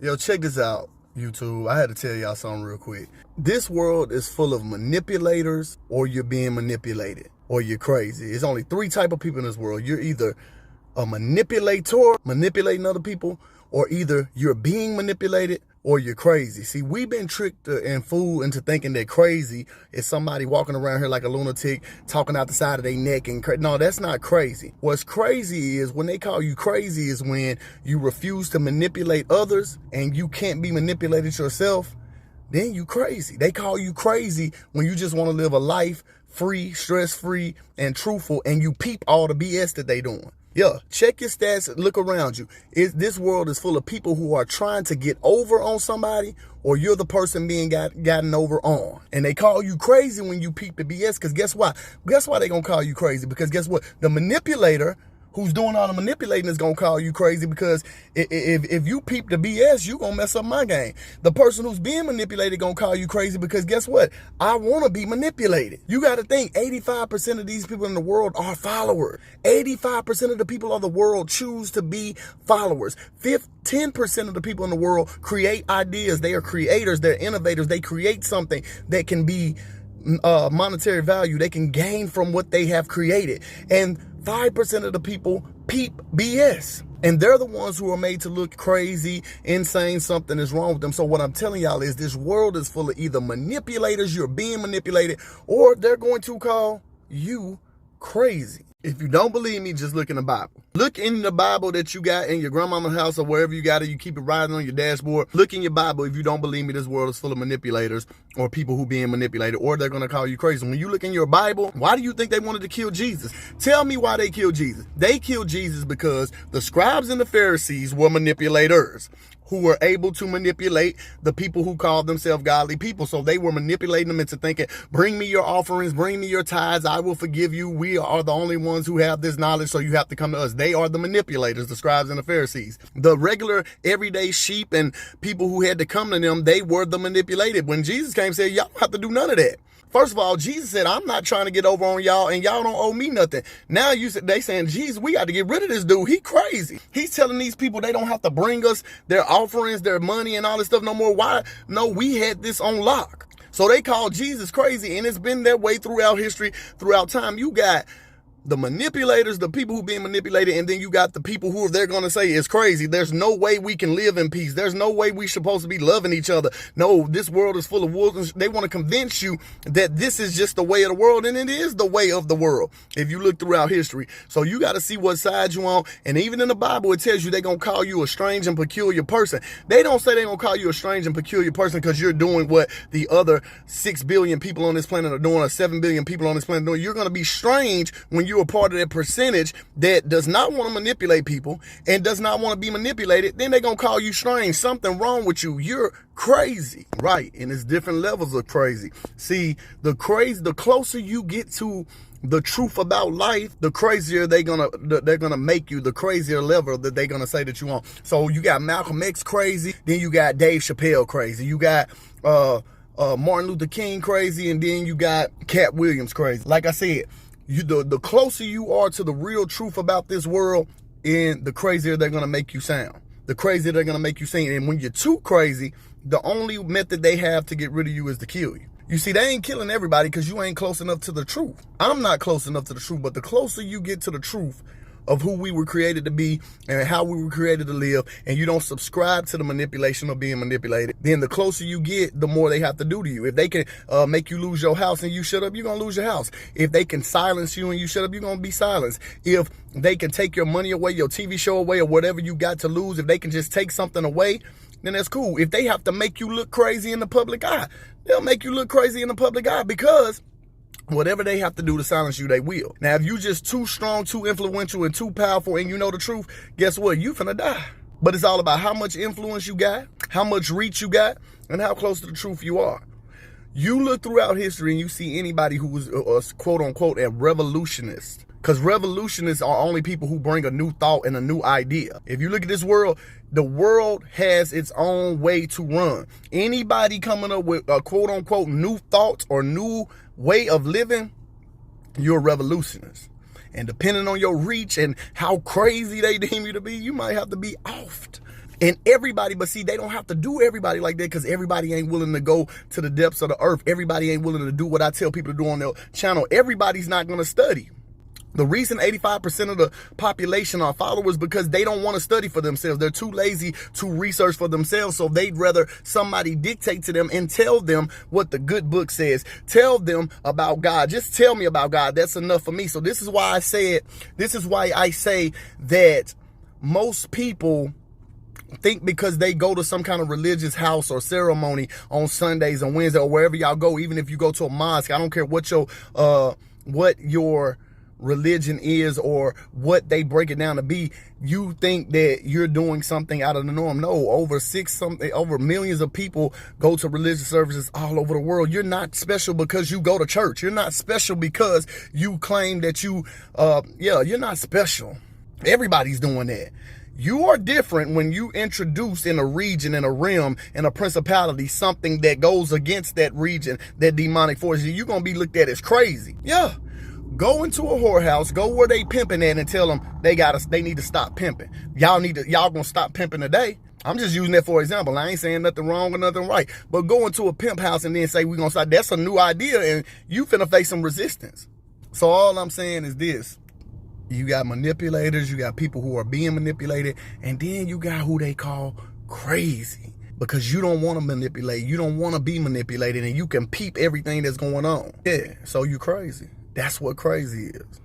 Yo, check this out, YouTube. I had to tell y'all something real quick. This world is full of manipulators, or you're being manipulated, or you're crazy. There's only three type of people in this world. You're either a manipulator, manipulating other people, or either you're being manipulated or you're crazy. See, we've been tricked and fooled into thinking that crazy is somebody walking around here like a lunatic, talking out the side of their neck. And no, that's not crazy. What's crazy is when they call you crazy is when you refuse to manipulate others and you can't be manipulated yourself. Then you crazy. They call you crazy when you just want to live a life free, stress-free, and truthful, and you peep all the BS that they doing. Yeah, check your stats, look around you. This world is full of people who are trying to get over on somebody, or you're the person being gotten over on. And they call you crazy when you peep the BS, because guess why? Guess why they gonna call you crazy? Because guess what? The manipulator who's doing all the manipulating is gonna call you crazy, because if you peep the BS, you gonna mess up my game. The person who's being manipulated gonna call you crazy, because guess what? I wanna be manipulated. You gotta think 85% of these people in the world are followers. 85% of the people of the world choose to be followers. 10% of the people in the world create ideas. They are creators, they're innovators. They create something that can be monetary value. They can gain from what they have created. And 5% of the people peep BS. And they're the ones who are made to look crazy, insane, something is wrong with them. So what I'm telling y'all is this world is full of either manipulators, you're being manipulated, or they're going to call you crazy. If you don't believe me, just look in the Bible. Look in the Bible that you got in your grandmama's house or wherever you got it. You keep it riding on your dashboard. Look in your Bible. If you don't believe me, this world is full of manipulators or people who being manipulated, or they're going to call you crazy. When you look in your Bible, why do you think they wanted to kill Jesus? Tell me why they killed Jesus. They killed Jesus because the scribes and the Pharisees were manipulators who were able to manipulate the people who called themselves godly people. So they were manipulating them into thinking, bring me your offerings, bring me your tithes, I will forgive you. We are the only ones who have this knowledge, so you have to come to us. They are the manipulators, the scribes and the Pharisees. The regular, everyday sheep and people who had to come to them, they were the manipulated. When Jesus came and said, y'all don't have to do none of that. First of all, Jesus said, I'm not trying to get over on y'all, and y'all don't owe me nothing. Now they saying, Jesus, we got to get rid of this dude. He crazy. He's telling these people they don't have to bring us their offerings, their money, and all this stuff no more. Why? No, we had this on lock. So they called Jesus crazy, and it's been that way throughout history, throughout time. You got the manipulators, the people who being manipulated, and then you got the people who they're going to say is crazy. There's no way we can live in peace. There's no way we supposed to be loving each other. No, this world is full of wolves. They want to convince you that this is just the way of the world, and it is the way of the world if you look throughout history. So you got to see what side you on. And even in the Bible, it tells you they're going to call you a strange and peculiar person. They don't say they're going to call you a strange and peculiar person because you're doing what the other 6 billion people on this planet are doing, or 7 billion people on this planet are doing. You're going to be strange when you are part of that percentage that does not want to manipulate people and does not want to be manipulated. Then they're going to call you strange. Something wrong with you. You're crazy. Right. And it's different levels of crazy. See, the closer you get to the truth about life, the crazier they're gonna make you, the crazier level that they're gonna say that you want. So you got Malcolm X crazy, then you got Dave Chappelle crazy, you got Martin Luther King crazy, and then you got Katt Williams crazy. Like I said, the closer you are to the real truth about this world, and the crazier they're gonna make you sound. The crazier they're gonna make you sing. And when you're too crazy, the only method they have to get rid of you is to kill you. You see, they ain't killing everybody because you ain't close enough to the truth. I'm not close enough to the truth, but the closer you get to the truth of who we were created to be and how we were created to live, and you don't subscribe to the manipulation of being manipulated, then the closer you get, the more they have to do to you. If they can make you lose your house and you shut up, you're going to lose your house. If they can silence you and you shut up, you're going to be silenced. If they can take your money away, your TV show away, or whatever you got to lose, if they can just take something away, then that's cool. If they have to make you look crazy in the public eye, they'll make you look crazy in the public eye, because whatever they have to do to silence you, they will. Now, if you just too strong, too influential, and too powerful, and you know the truth, guess what? You finna die. But it's all about how much influence you got, how much reach you got, and how close to the truth you are. You look throughout history and you see anybody who was quote unquote a revolutionist. Because revolutionists are only people who bring a new thought and a new idea. If you look at this world, the world has its own way to run. Anybody coming up with a quote unquote new thoughts or new way of living, you're a revolutionist. And depending on your reach and how crazy they deem you to be, you might have to be offed. And everybody, but see, they don't have to do everybody like that because everybody ain't willing to go to the depths of the earth. Everybody ain't willing to do what I tell people to do on their channel. Everybody's not going to study. The reason 85% of the population are followers because they don't want to study for themselves. They're too lazy to research for themselves. So they'd rather somebody dictate to them and tell them what the good book says. Tell them about God. Just tell me about God. That's enough for me. So this is why I say that most people think because they go to some kind of religious house or ceremony on Sundays and Wednesdays or wherever y'all go, even if you go to a mosque, I don't care what your religion is or what they break it down to be, you think that you're doing something out of the norm. No, over millions of people go to religious services all over the world. You're not special because you go to church. You're not special because you claim that you're not special. Everybody's doing that. You are different when you introduce in a region, in a realm, in a principality, something that goes against that region, that demonic force. You're going to be looked at as crazy. Yeah. Go into a whorehouse, go where they pimping at and tell them they need to stop pimping. Y'all gonna stop pimping today. I'm just using that for example. I ain't saying nothing wrong or nothing right. But go into a pimp house and then say we gonna stop. That's a new idea and you finna face some resistance. So all I'm saying is this. You got manipulators, you got people who are being manipulated, and then you got who they call crazy. Because you don't want to manipulate, you don't want to be manipulated, and you can peep everything that's going on. Yeah, so you crazy. That's what crazy is.